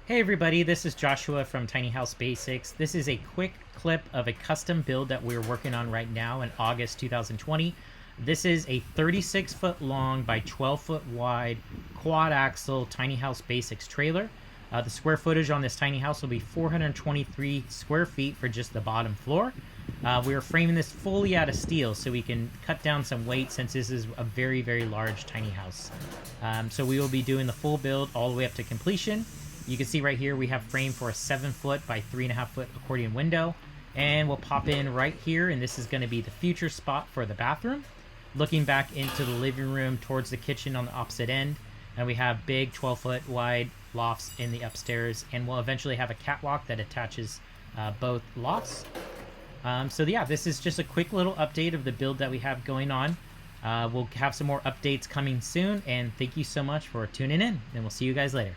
Hey everybody, this is Joshua from Tiny House Basics. This is a quick clip of a custom build that we're working on right now in August 2020. This is a 36 foot long by 12 foot wide quad axle Tiny House Basics trailer. The square footage on this tiny house will be 423 square feet for just the bottom floor. We are framing this fully out of steel so we can cut down some weight since this is a very, very large tiny house. So we will be doing the full build all the way up to completion. You can see right here we have frame for a 7 foot by 3.5 foot accordion window, and we'll pop in right here, and this is going to be the future spot for the bathroom, looking back into the living room towards the kitchen on the opposite end. And we have big 12 foot wide lofts in the upstairs, and we'll eventually have a catwalk that attaches both lofts. So yeah, this is just a quick little update of the build that we have going on. We'll have some more updates coming soon, and thank you so much for tuning in, and we'll see you guys later.